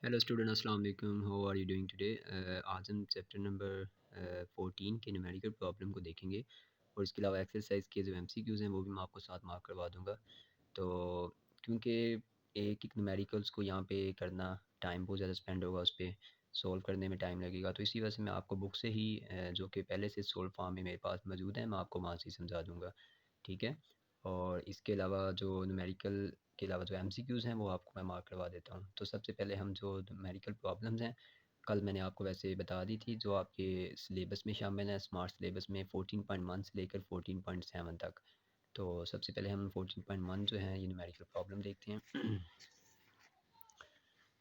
Hello student, अस्सलाम वालेकुम। How are you doing today. आज हम चैप्टर नंबर 14 के न्यूमेरिकल प्रॉब्लम को देखेंगे और इसके अलावा एक्सरसाइज के जो एमसीक्यूज़ हैं वो भी मैं आपको साथ मार्क करवा दूंगा। तो क्योंकि एक एक न्यूमेरिकल्स को यहाँ पे करना टाइम बहुत ज़्यादा स्पेंड होगा, उस पर सॉल्व करने में टाइम लगेगा, तो इसी वजह से मैं आपको बुक से ही जो कि पहले से सॉल्व फॉर्म में मेरे पास मौजूद है, मैं आपको वहाँ से ही समझा दूँगा। ठीक है। और इसके अलावा जो न्यूमेरिकल के अलावा जो एमसीक्यूज़ हैं वो आपको मैं मार्क करवा देता हूँ। तो सबसे पहले हम जो न्यूमेरिकल प्रॉब्लम्स हैं, कल मैंने आपको वैसे बता दी थी, जो आपके सिलेबस में शामिल है, स्मार्ट सिलेबस में 14.1 से लेकर 14.7 तक। तो सबसे पहले हम 14.1 जो है ये न्यूमेरिकल प्रॉब्लम देखते हैं।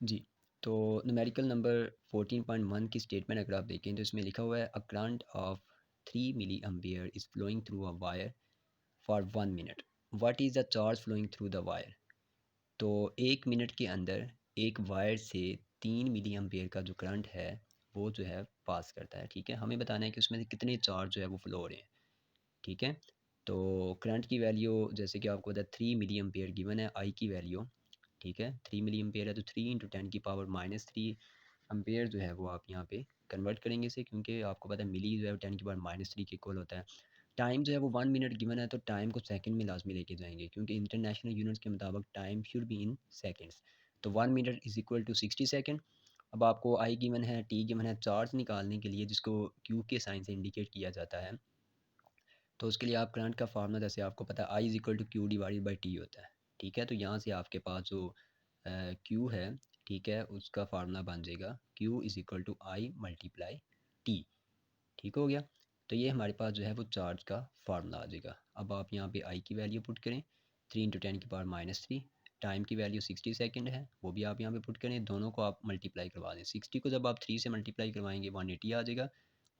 जी। तो न्यूमेरिकल नंबर 14.1 की स्टेटमेंट अगर आप देखें तो इसमें लिखा हुआ है, a current of 3 milli ampere is flowing through a wire for 1 minute. What is the charge flowing through the wire. तो 1 मिनट के अंदर एक वायर से 3 मिली एम्पियर का जो करंट है वो जो है पास करता है। ठीक है, हमें बताना है कि उसमें से कितने चार्ज जो है वो फ्लो हो रहे हैं। ठीक है। तो करंट की वैल्यू जैसे कि आपको पता है 3 मिली एम्पियर गिवन है, आई की वैल्यू। ठीक है, 3 मिली एम्पियर है तो 3 × 10⁻³ एम्पेयर जो है वो आप यहाँ पे कन्वर्ट करेंगे इसे, क्योंकि आपको पता है मिली जो है 10⁻³ के इक्वल होता है। टाइम जो है वो 1 मिनट गिवन है, तो टाइम को सेकंड में लाजमी लेके जाएंगे, क्योंकि इंटरनेशनल यूनिट्स के मुताबिक time should be in seconds. तो 1 minute is equal to 60 second. अब आपको आई गिवन है, टी गिवन है, चार्ज निकालने के लिए जिसको क्यू के साइन से इंडिकेट किया जाता है, तो उसके लिए आप करंट का फार्मूला जैसे आपको पता है I is equal to Q divided by T होता है। ठीक है, तो यहाँ से आपके पास जो क्यू है, ठीक है, उसका फार्मूला बन जाएगा Q is equal to I multiply T. ठीक हो गया। तो ये हमारे पास जो है वो चार्ज का फार्मूला आ जाएगा। अब आप यहाँ पे आई की वैल्यू पुट करें, 3 × 10⁻³ टाइम की वैल्यू 60 सेकेंड है, वो भी आप यहाँ पे पुट करें, दोनों को आप मल्टीप्लाई करवा दें। 60 को जब आप 3 से मल्टीप्लाई करवाएंगे 180 आ जाएगा,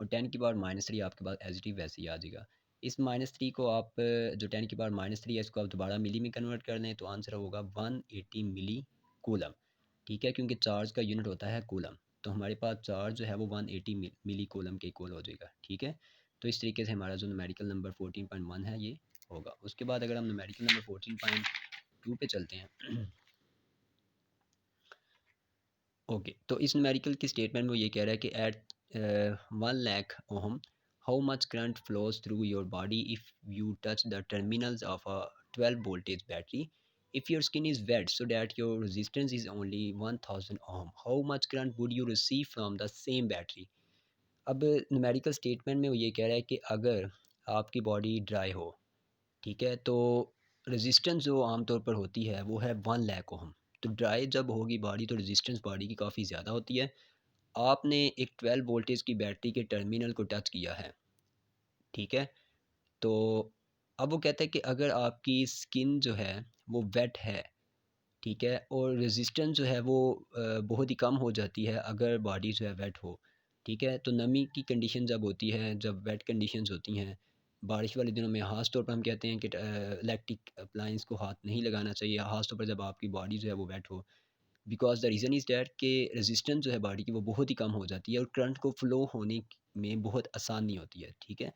और 10⁻³ आपके पास एज इट इज़ वैसे ही आ जाएगा। इस -3 को आप जो 10⁻³ है इसको आप दोबारा मिली में कन्वर्ट कर लें, तो आंसर होगा 180 मिली कूलम। ठीक है, क्योंकि चार्ज का यूनिट होता है कूलम, तो हमारे पास चार्ज जो है वो 180 मिली कूलम के इक्वल हो जाएगा। ठीक है, तो इस तरीके से हमारा जो न्यूमेरिकल नंबर 14.1 है ये होगा। उसके बाद अगर हम न्यूमेरिकल नंबर 14.2 पे चलते हैं। ओके, तो इस न्यूमेरिकल की स्टेटमेंट में वो ये कह रहा है कि at 1 lakh ohm how much current flows through your body if you touch the terminals of a 12 voltage battery. If your skin is wet so that your resistance is only 1000 ohm, how much current would you receive from the same battery? अब numerical statement में वो ये कह रहा है कि अगर आपकी बॉडी ड्राई हो, ठीक है, तो रेजिस्टेंस जो आमतौर पर होती है वो है 1 लाख ओहम। तो ड्राई जब होगी बॉडी तो रेजिस्टेंस बॉडी की काफ़ी ज़्यादा होती है। आपने एक 12 वोल्टेज की बैटरी के टर्मिनल को टच किया है। ठीक है, तो अब वो कहता है कि अगर आपकी स्किन जो है वो वेट है, ठीक है, और रेजिस्टेंस जो है वो बहुत ही कम हो जाती है अगर बॉडी जो है वेट हो। ठीक है, तो नमी की कंडीशन जब होती है, जब वेट कंडीशंस होती हैं बारिश वाले दिनों में, ख़ास तौर पर हम कहते हैं कि इलेक्ट्रिक अप्लायंस को हाथ नहीं लगाना चाहिए, ख़ास तौर पर जब आपकी बॉडी जो है वो वेट हो। Because the reason is that कि रेजिस्टेंस जो है बॉडी की वो बहुत ही कम हो जाती है और करंट को फ्लो होने में बहुत आसानी होती है। ठीक है,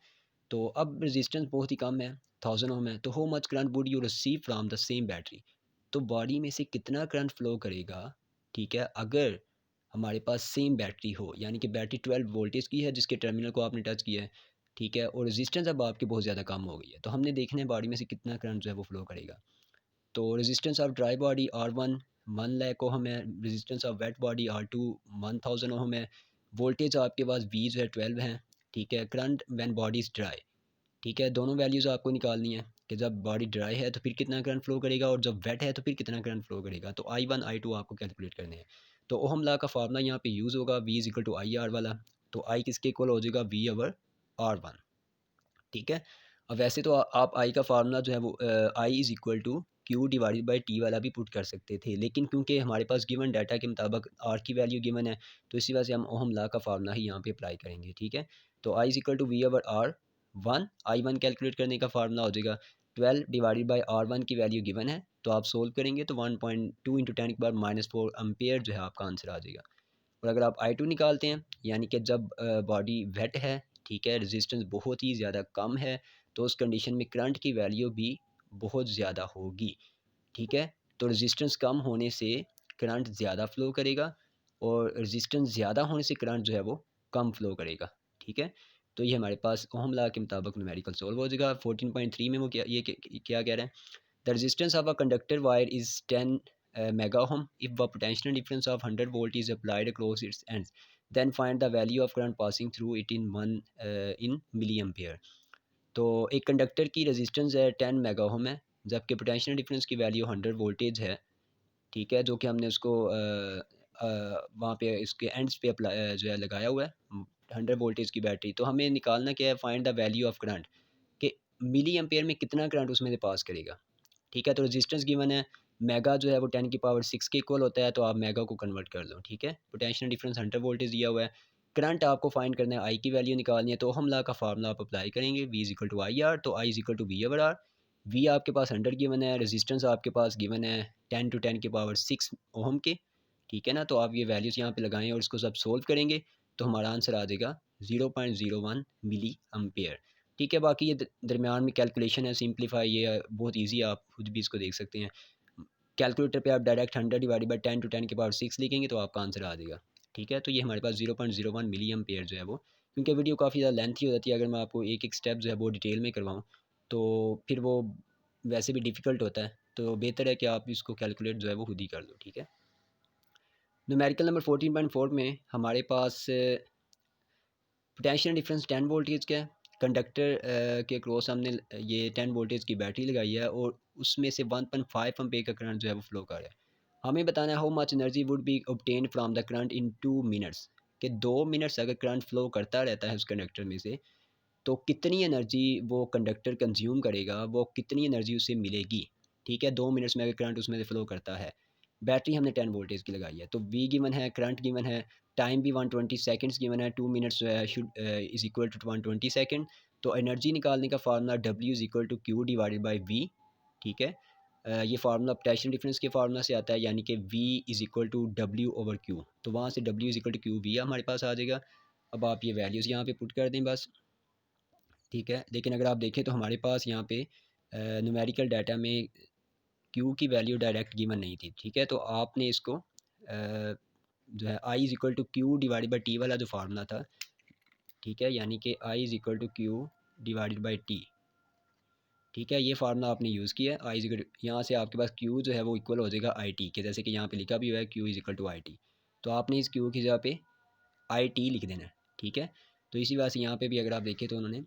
तो अब रेजिस्टेंस बहुत ही कम है, 1000 ओम है, तो how much current would you receive from the same battery. तो बॉडी में से कितना करंट फ्लो करेगा, ठीक है, अगर हमारे पास सेम बैटरी हो, यानी कि बैटरी 12 वोल्टेज की है जिसके टर्मिनल को आपने टच किया है, ठीक है, और रेजिस्टेंस अब आपकी बहुत ज़्यादा कम हो गई है, तो हमने देखना है बॉडी में से कितना करंट जो है वो फ्लो करेगा। तो resistance of dry body R1 1 lakh ohm है, resistance of wet body R2 1000 ohm है, वोल्टेज आपके पास V जो है 12 है। ठीक है, current when body is dry, ठीक है, दोनों वैल्यूज़ आपको निकालनी है कि जब बॉडी ड्राई है तो फिर कितना करंट फ्लो करेगा और जब वेट है तो फिर कितना करंट फ्लो करेगा। तो I1 I2 आपको कैलकुलेट करने हैं। तो ओहम लॉ का फार्मूला यहाँ पे यूज़ होगा V is equal to I R वाला। तो I किसके इक्वल हो जाएगा, V ओवर R1। ठीक है, अब वैसे तो आप आई का फार्मूला जो है वो I is equal to Q divided by T वाला भी पुट कर सकते थे, लेकिन क्योंकि हमारे पास गिवन डाटा के मुताबिक आर की वैल्यू गिवन है, तो इसी वजह से हम ओहम लॉ का फार्मूला ही यहाँ पे अप्लाई करेंगे। ठीक है, तो I is equal to V over R one. I one calculate करने का फार्मूला हो जाएगा 12 डिवाइडेड बाई R1 की वैल्यू गिवन है, तो आप सोल्व करेंगे तो 1.2 इंटू 10⁻⁻4 एम्पेयर जो है आपका आंसर आ जाएगा। और अगर आप I2 निकालते हैं, यानी कि जब बॉडी वेट है, ठीक है, रेजिस्टेंस बहुत ही ज़्यादा कम है, तो उस कंडीशन में करंट की वैल्यू भी बहुत ज़्यादा होगी। ठीक है, तो रेजिस्टेंस कम होने से करंट ज़्यादा फ्लो करेगा, और रेजिस्टेंस ज़्यादा होने से करंट जो है वो कम फ्लो करेगा। ठीक है, तो ये हमारे पास ओहम लॉ के मुताबिक न्यूमेरिकल सॉल्व हो जाएगा। 14.3 में वो क्या कह रहा है, the resistance of a conductor wire is 10 mega ohm if a potential difference of 100 volt is applied across its ends, then find the value of current passing through it in milliampere। तो एक conductor की resistance है 10 mega ohm है, जबकि potential difference की value 100 voltage है। ठीक है, जो कि हमने उसको वहाँ पे इसके एंड्स पे अप्लाई जो है लगाया हुआ है 100 वोल्टेज की बैटरी। तो हमें निकालना क्या है, find the value of current, कि मिली एम्पेयर में कितना करंट उसमें से पास करेगा। ठीक है, तो रेजिस्टेंस गिवन है, मेगा जो है वो 10 की पावर 6 के इक्वल होता है, तो आप मेगा को कन्वर्ट कर लो। ठीक है, पोटेंशियल डिफरेंस 100 वोल्टेज दिया हुआ है, करंट आपको फाइंड करना है, आई की वैल्यू निकालनी है। तो हम ला का फार्मूला आप अप्लाई करेंगे, V is equal to I R, तो I is equal to V over R. V आपके पास 100 गिवन है, रेजिस्टेंस आपके पास गिवन है 10 टू 10 की पावर 6 ओहम के। ठीक है ना, तो आप ये वैल्यूज़ यहाँ पे लगाएं और इसको सब सोल्व करेंगे तो हमारा आंसर आ जाएगा 0.01 मिली अम्पेयर। ठीक है, बाकी ये दरमियान में कैलकुलेशन है, सिंप्लीफाई ये बहुत इजी है, आप खुद भी इसको देख सकते हैं। कैलकुलेटर पे आप डायरेक्ट 100 डिवाइडेड बाई 10 टू 10 की पावर 6 लिखेंगे तो आपका आंसर आ जाएगा। ठीक है, तो ये हमारे पास 0.01 मिली एम्पेयर जो है वो, क्योंकि वीडियो काफ़ी ज़्यादा लेंथी हो जाती है, अगर मैं आपको एक एक स्टेप जो है वो डिटेल में करवाऊँ तो फिर वो वैसे भी डिफ़िकल्ट होता है, तो बेहतर है कि आप इसको कैलकुलेट जो है वो खुद ही कर लो। ठीक है, न्यूमेरिकल नंबर 14.4 में हमारे पास पोटेंशियल डिफरेंस 10 वोल्टेज का है। कंडक्टर के क्रॉस हमने ये 10 वोल्टेज की बैटरी लगाई है और उसमें से 1.5 एम्पेयर का करंट जो है वो फ्लो कर रहा है। हमें बताना है how much energy would be obtained from the current in 2 minutes, कि 2 मिनट्स अगर करंट फ्लो करता रहता है उस कंडक्टर में से, तो कितनी एनर्जी वो कंडक्टर कंज्यूम करेगा, वो कितनी एनर्जी उसे मिलेगी। ठीक है, 2 मिनट्स में अगर करंट उसमें से फ्लो करता है, बैटरी हमने 10 वोल्टेज की लगाई है, तो वी गिवन है, करंट गिवन है, टाइम भी 120 सेकंड्स गिवन है, 2 मिनट्स जो है should is equal to 120 second. तो एनर्जी निकालने का formula W is equal to Q divided by V. ठीक है, ये फार्मूला पोटेंशियल डिफरेंस के फार्मूला से आता है, यानी कि V is equal to W over Q, तो वहाँ से W is equal to Q V हमारे पास आ जाएगा। अब आप ये वैल्यूज़ यहाँ पे पुट कर दें बस। ठीक है, लेकिन अगर आप देखें तो हमारे पास यहाँ पे न्यूमेरिकल डाटा में क्यू की वैल्यू डायरेक्ट गिवन नहीं थी। ठीक है, तो आपने इसको जो है I is equal to Q divided by T वाला जो फार्मूला था, ठीक है, यानी कि I is equal to Q divided by T. ठीक है, ये फार्मूला आपने यूज़ किया है, आई इज़ इक्वल, यहाँ से आपके पास क्यू जो है वो इक्वल हो जाएगा आई टी के, जैसे कि यहाँ पे लिखा भी हुआ है Q is equal to I T. तो आपने इस क्यू की जगह पे आई टी लिख देना है। ठीक है, तो इसी वजह से यहाँ पे भी अगर आप देखें तो उन्होंने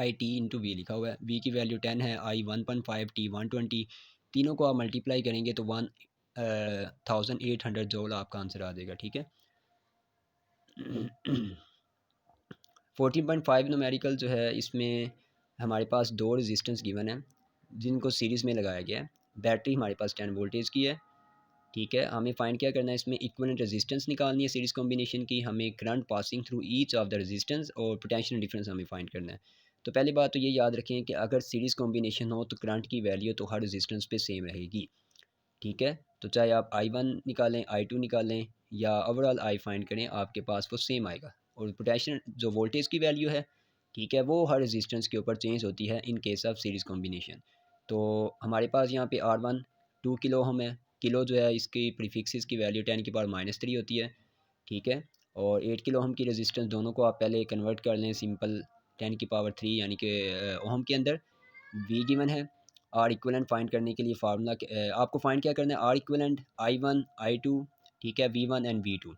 आई टी इंटू वी लिखा हुआ है। वी की वैल्यू 10 है, आई 1.5, टी 120, तीनों को आप मल्टीप्लाई करेंगे तो 1800 जूल आपका आंसर आ जाएगा। ठीक है, 14.5 न्यूमेरिकल जो है, इसमें हमारे पास दो रेजिस्टेंस गिवन है जिनको सीरीज़ में लगाया गया है। बैटरी हमारे पास 10 वोल्टेज की है। ठीक है, हमें फाइंड क्या करना है, इसमें इक्विवेलेंट रेजिस्टेंस निकालनी है सीरीज़ कॉम्बिनेशन की, हमें current passing through each of the resistance और पोटेंशियल डिफरेंस हमें फाइंड करना है। तो पहली बात तो ये याद रखें कि अगर सीरीज़ कॉम्बिनेशन हो तो करंट की वैल्यू तो हर रेजिस्टेंस पे सेम रहेगी। ठीक है, तो चाहे आप I1 निकालें, I2 निकालें या ओवरऑल आई फाइंड करें, आपके पास वो सेम आएगा। और पोटेंशियल जो वोल्टेज की वैल्यू है, ठीक है, वो हर रेजिस्टेंस के ऊपर चेंज होती है in case of series combination. तो हमारे पास यहाँ पे R1 2 किलो ओम है, किलो जो है इसकी प्रीफिक्सेस की वैल्यू 10 की पावर -3 होती है। ठीक है, और 8 किलो ओम की रेजिस्टेंस, दोनों को आप पहले कन्वर्ट कर लें सिंपल 10 की पावर 3 यानी कि ओम के अंदर। वी गिवन है, आर इक्वलेंट फाइंड करने के लिए फार्मूला आपको फाइंड क्या करना है, आर इक्वलेंट I1 I2, ठीक है, V1 एंड V2।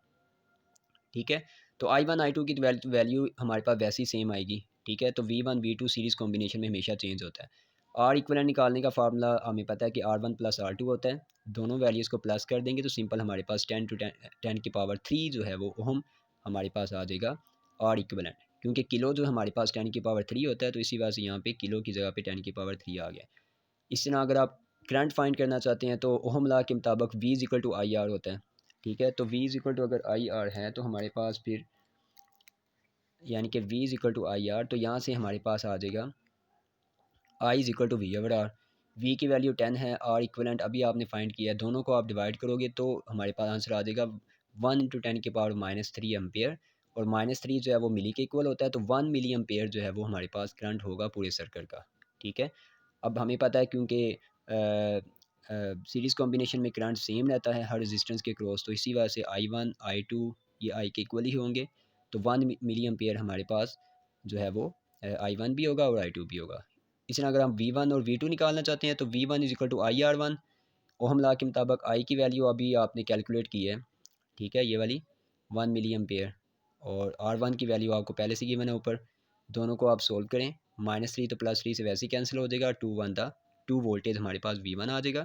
ठीक है, तो I1 I2 की वैल्यू हमारे पास वैसी सेम आएगी। ठीक है, तो V1 V2 सीरीज़ कॉम्बिनेशन में हमेशा चेंज होता है। आर इक्वलेंट निकालने का फार्मूला हमें पता है कि R1 प्लस R2 होता है, दोनों वैल्यूज़ को प्लस कर देंगे तो सिंपल हमारे पास 10 टू 10 की पावर 3 जो है वो ओहम हमारे पास आ जाएगा आर इक्वलेंट, क्योंकि किलो जो हमारे पास 10 की पावर 3 होता है, तो इसी वजह से यहाँ पे किलो की जगह पे 10 की पावर 3 आ गया। इस तरह अगर आप करंट फाइंड करना चाहते हैं तो ओहम लॉ के मुताबिक V is equal to I R होता है। ठीक है, तो V इज इक्वल टू अगर आई आर है तो हमारे पास फिर यानी कि V is equal to I R, तो यहाँ से हमारे पास आ जाएगा I is equal to V over R. V की वैल्यू 10 है, R इक्वलेंट अभी आपने फाइंड किया है, दोनों को आप डिवाइड करोगे तो हमारे पास आंसर आ जाएगा 1 इंटू 10 की पावर -3 एम्पेयर, और -3 जो है वो मिली के इक्वल होता है, तो 1 मिली एम्पेयर जो है वो हमारे पास करंट होगा पूरे सर्किट का। ठीक है, अब हमें पता है क्योंकि सीरीज़ कॉम्बिनेशन में करंट सेम रहता है हर रेजिस्टेंस के क्रॉस, तो इसी वजह से I1 I2 ये I के इक्वल ही होंगे। तो 1 मिली एम्पेयर हमारे पास जो है वो I1 भी होगा और I2 भी होगा। इसी तरह अगर हम V1 और V2 निकालना चाहते हैं तो V1 is equal to IR1। Ohm law के मुताबिक I की वैल्यू अभी आपने कैलकुलेट की है, ठीक है, ये वाली 1 मिली एम्पेयर, और R1 की वैल्यू आपको पहले से गिवन है ऊपर। दोनों को आप सोल्व करें, -3 तो +3 से वैसे ही कैंसिल हो जाएगा, 2 वोल्टेज हमारे पास V1 आ जाएगा।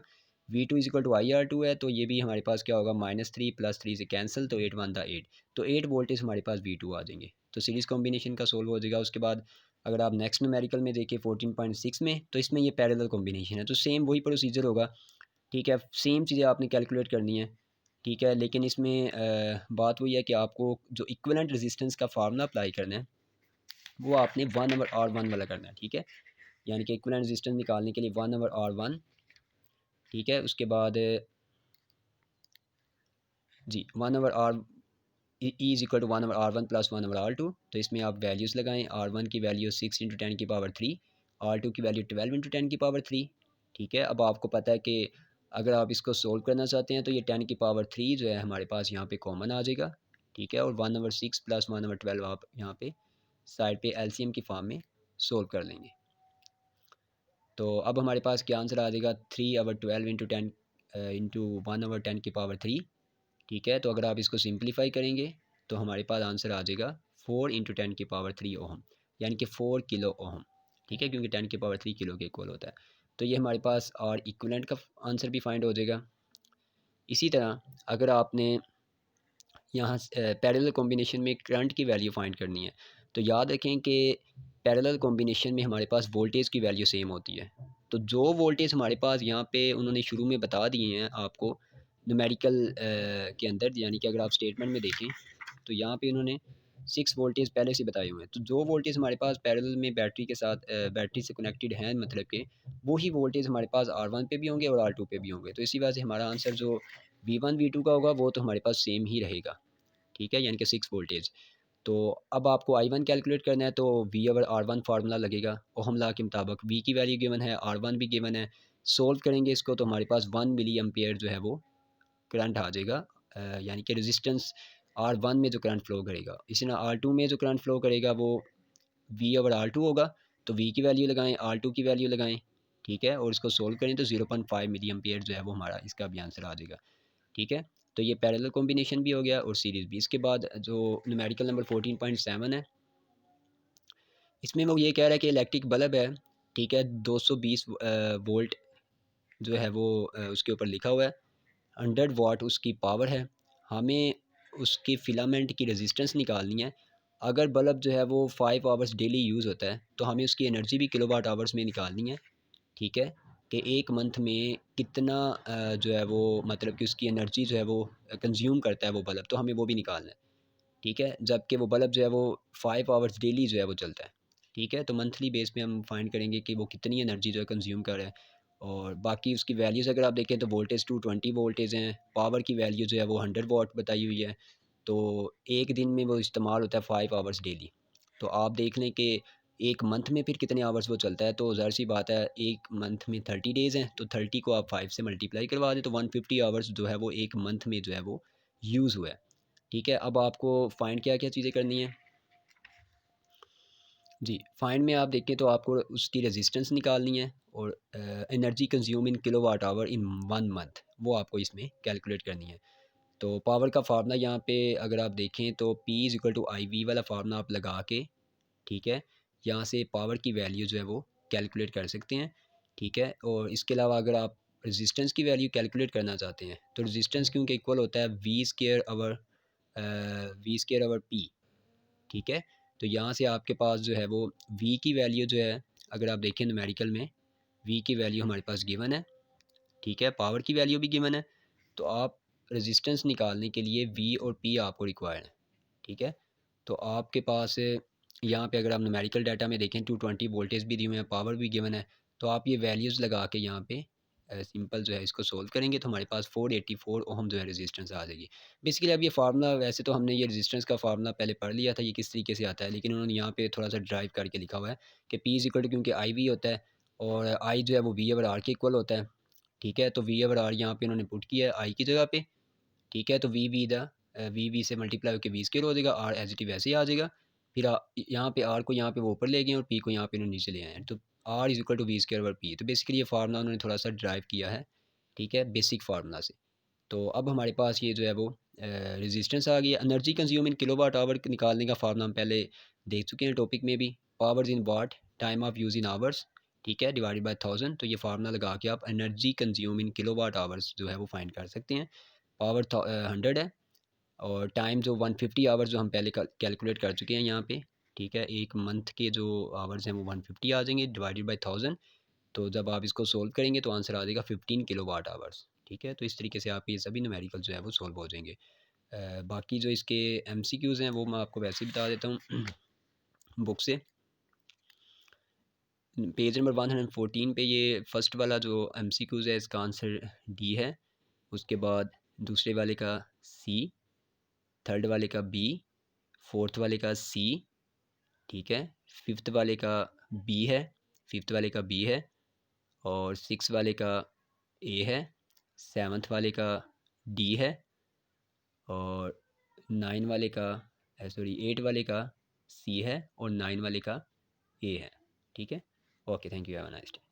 V2 is equal to IR2 है, तो ये भी हमारे पास क्या होगा, -3 +3 से कैंसिल, तो 8 1 8, तो 8 वोल्टेज हमारे पास V2 आ जाएंगे। तो सीरीज़ कॉम्बिनेशन का सोल्व हो जाएगा। उसके बाद अगर आप नेक्स्ट न्यूमेरिकल में देखें 14.6 में, तो इसमें ये पैरेलल कॉम्बिनेशन है, तो सेम वही प्रोसीजर होगा, ठीक है, सेम चीज़ें आपने कैलकुलेट करनी है, ठीक है। लेकिन इसमें बात वही है कि आपको जो इक्विवेलेंट रेजिस्टेंस का फार्मूला अप्लाई करना है वो आपने 1/R1 वाला करना है, ठीक है। यानी कि इक्विवेलेंट रेजिस्टेंस निकालने के लिए 1/R1, ठीक है। उसके बाद जी 1/R e is equal to 1/R1 plus 1/R2। तो इसमें आप वैल्यूज़ लगाएं, R1 की वैल्यू 6 इंटू 10 की पावर 3, R2 की वैल्यू 12 इंटू 10 की पावर 3, ठीक है। अब आपको पता है कि अगर आप इसको सोल्व करना चाहते हैं तो ये 10 की पावर 3 जो है हमारे पास यहाँ पे कॉमन आ जाएगा, ठीक है। और 1/6 प्लस 1/12 आप यहाँ पे साइड पे एलसीएम की फॉर्म में सोल्व कर लेंगे। तो अब हमारे पास क्या आंसर आ जाएगा, 3/12 इंटू 10 इंटू 1/10 की पावर 3, ठीक है। तो अगर आप इसको सिंप्लीफाई करेंगे तो हमारे पास आंसर आ जाएगा 4 इंटू 10 की पावर 3 ओहम, यानी कि 4 किलो ओहम, ठीक है, क्योंकि 10 की पावर 3 किलो के इक्वल होता है। तो ये हमारे पास और इक्विवेलेंट का आंसर भी फाइंड हो जाएगा। इसी तरह अगर आपने यहाँ पैरेलल कॉम्बिनेशन में करंट की वैल्यू फाइंड करनी है, तो याद रखें कि पैरेलल कॉम्बिनेशन में हमारे पास वोल्टेज की वैल्यू सेम होती है। तो जो वोल्टेज हमारे पास यहाँ पे उन्होंने शुरू में बता दिए हैं आपको न्यूमेरिकल के अंदर, यानी कि अगर आप स्टेटमेंट में देखें तो यहाँ पे उन्होंने 6 वोल्टेज पहले से बताए हुए हैं। तो जो वोल्टेज हमारे पास पैरेलल में बैटरी के साथ बैटरी से कनेक्टेड हैं, मतलब कि वही वोल्टेज हमारे पास R1 पे भी होंगे और R2 पे भी होंगे। तो इसी वजह से हमारा आंसर जो V1 V2 का होगा वो तो हमारे पास सेम ही रहेगा, ठीक है, यानी कि 6 वोल्टेज। तो अब आपको I1 कैलकुलेट करना है, तो V/R1 फार्मूला लगेगा ओहम लॉ के मुताबिक। V की वैल्यू गिवन है, R1 भी गिवन है। सोल्व करेंगे इसको तो हमारे पास 1 मिली एम्पेयर जो है वो करंट आ जाएगा, यानी कि रेजिस्टेंस R1 में जो करंट फ्लो करेगा। इसी तरह R2 में जो करंट फ्लो करेगा वो V/R2 होगा। तो V की वैल्यू लगाएं, R2 की वैल्यू लगाएं, ठीक है, और इसको सोल्व करें तो 0.5 मिली एम्पेयर जो है वो हमारा इसका भी आंसर आ जाएगा, ठीक है। तो ये पैरेलल कॉम्बिनेशन भी हो गया और सीरीज़ भी। इसके बाद जो न्यूमेरिकल नंबर 14.7 है, इसमें वो ये कह रहा है कि इलेक्ट्रिक बल्ब है, ठीक है, 220 वोल्ट जो है वो उसके ऊपर लिखा हुआ है, 100 वाट उसकी पावर है। हमें उसकी फिलामेंट की रेजिस्टेंस निकालनी है। अगर बल्ब जो है वो 5 आवर्स डेली यूज़ होता है तो हमें उसकी एनर्जी भी किलोवाट आवर्स में निकालनी है, ठीक है, कि एक मंथ में कितना जो है वो, मतलब कि उसकी एनर्जी जो है वो कंज्यूम करता है वो बल्ब, तो हमें वो भी निकालना है, ठीक है। जबकि वो बल्ब जो है वो 5 आवर्स डेली जो है वो चलता है, ठीक है। तो मंथली बेस पे हम फाइंड करेंगे कि वो कितनी एनर्जी जो है कंज्यूम कर रहा है। और बाकी उसकी वैल्यूज़ अगर आप देखें तो वोल्टेज 220 वोल्टेज हैं, पावर की वैल्यू जो है वो 100 वाट बताई हुई है। तो एक दिन में वो इस्तेमाल होता है 5 आवर्स डेली। तो आप देख लें कि एक मंथ में फिर कितने आवर्स वो चलता है, तो ज़ाहिर सी बात है एक मंथ में 30 डेज़ हैं, तो 30 को आप 5 से मल्टीप्लाई करवा दें तो 150 आवर्स जो है वो एक मंथ में जो है वो यूज़ हुआ है, ठीक है। अब आपको फाइंड क्या-क्या चीज़ें करनी है? जी, फाइंड में आप देखें तो आपको उसकी रेजिस्टेंस निकालनी है और energy consume in kilowatt hour in 1 month, वो आपको इसमें कैलकुलेट करनी है। तो पावर का फार्मूला यहाँ पे अगर आप देखें तो P is equal to IV वाला फार्मूला आप लगा के, ठीक है, यहाँ से पावर की वैल्यू जो है वो कैलकुलेट कर सकते हैं, ठीक है। और इसके अलावा अगर आप रेजिस्टेंस की वैल्यू कैलकुलेट करना चाहते हैं तो रेजिस्टेंस क्योंकि इक्वल होता है V स्क्वायर P, ठीक है। तो यहाँ से आपके पास जो है वो V की वैल्यू जो है, अगर आप देखें न्यूमेरिकल में V की वैल्यू हमारे पास गिवन है, ठीक है, पावर की वैल्यू भी गिवन है। तो आप रेजिस्टेंस निकालने के लिए V और P आपको रिक्वायर्ड है, ठीक है। तो आपके पास यहाँ पे अगर आप न्यूमेरिकल डाटा में देखें 220 वोल्टेज भी दिए हुए हैं, पावर भी गिवन है। तो आप ये वैल्यूज़ लगा के यहाँ पे सिंपल जो है इसको सोल्व करेंगे तो हमारे पास 484 ओहम जो है रेजिस्टेंस आ जाएगी। बेसिकली अब ये फार्मूला, वैसे तो हमने ये रेजिस्टेंस का फार्मूला पहले पढ़ लिया था ये किस तरीके से आता है, लेकिन उन्होंने यहाँ पे थोड़ा सा ड्राइव करके लिखा हुआ है कि P इज़ इक्वल टू, क्योंकि I V होता है और I जो है वो V/R के इक्वल होता है, ठीक है। तो वी ओवर आर यहाँ पे उन्होंने पुट किया है आई की जगह पे, ठीक है। तो वी से मल्टीप्लाई होकर वी स्केयर हो जाएगा, आर एज इट वैसे ही आ जाएगा। फिर यहाँ पे आर को यहाँ पे वो ऊपर ले गए और पी को यहाँ पे नीचे ले आए हैं, तो R is equal to V square over P. तो बेसिकली ये फार्मूला उन्होंने थोड़ा सा ड्राइव किया है, ठीक है, बेसिक फार्मूला से। तो अब हमारे पास ये जो है वो रेजिस्टेंस आ गया। Energy consume in kilowatt hour निकालने का फार्मूला हम पहले देख चुके हैं टॉपिक में भी, powers in watt, time of use in hours, ठीक है, डिवाइडेड बाय 1000। तो ये फार्मूला लगा के आप energy consume in kilowatt hours जो है वो फाइंड कर सकते हैं। पावर 100 है और टाइम जो 150 आवर्स जो हम पहले कैलकुलेट कर चुके हैं यहाँ पे, ठीक है। एक मंथ के जो आवर्स हैं वो 150 आ जाएंगे डिवाइडेड बाय 1000। तो जब आप इसको सोल्व करेंगे तो आंसर आ जाएगा 15 किलोवाट आवर्स, ठीक है। तो इस तरीके से आप ये सभी न्यूमेरिकल जो है वो सोल्व हो जाएंगे। बाकी जो इसके एमसीक्यूज़ हैं वो मैं आपको वैसे ही बता देता हूँ बुक से। पेज नंबर 114 पे ये फर्स्ट वाला जो एमसीक्यूज़ है इसका आंसर डी है, उसके बाद दूसरे वाले का सी, थर्ड वाले का बी, फोर्थ वाले का सी, ठीक है, फिफ्थ वाले का बी है, फिफ्थ वाले का बी है, और सिक्स वाले का ए है, सेवन्थ वाले का डी है, और नाइन वाले का सॉरी एट वाले का सी है, और नाइन वाले का ए है, ठीक है। Okay, thank you, have a nice day.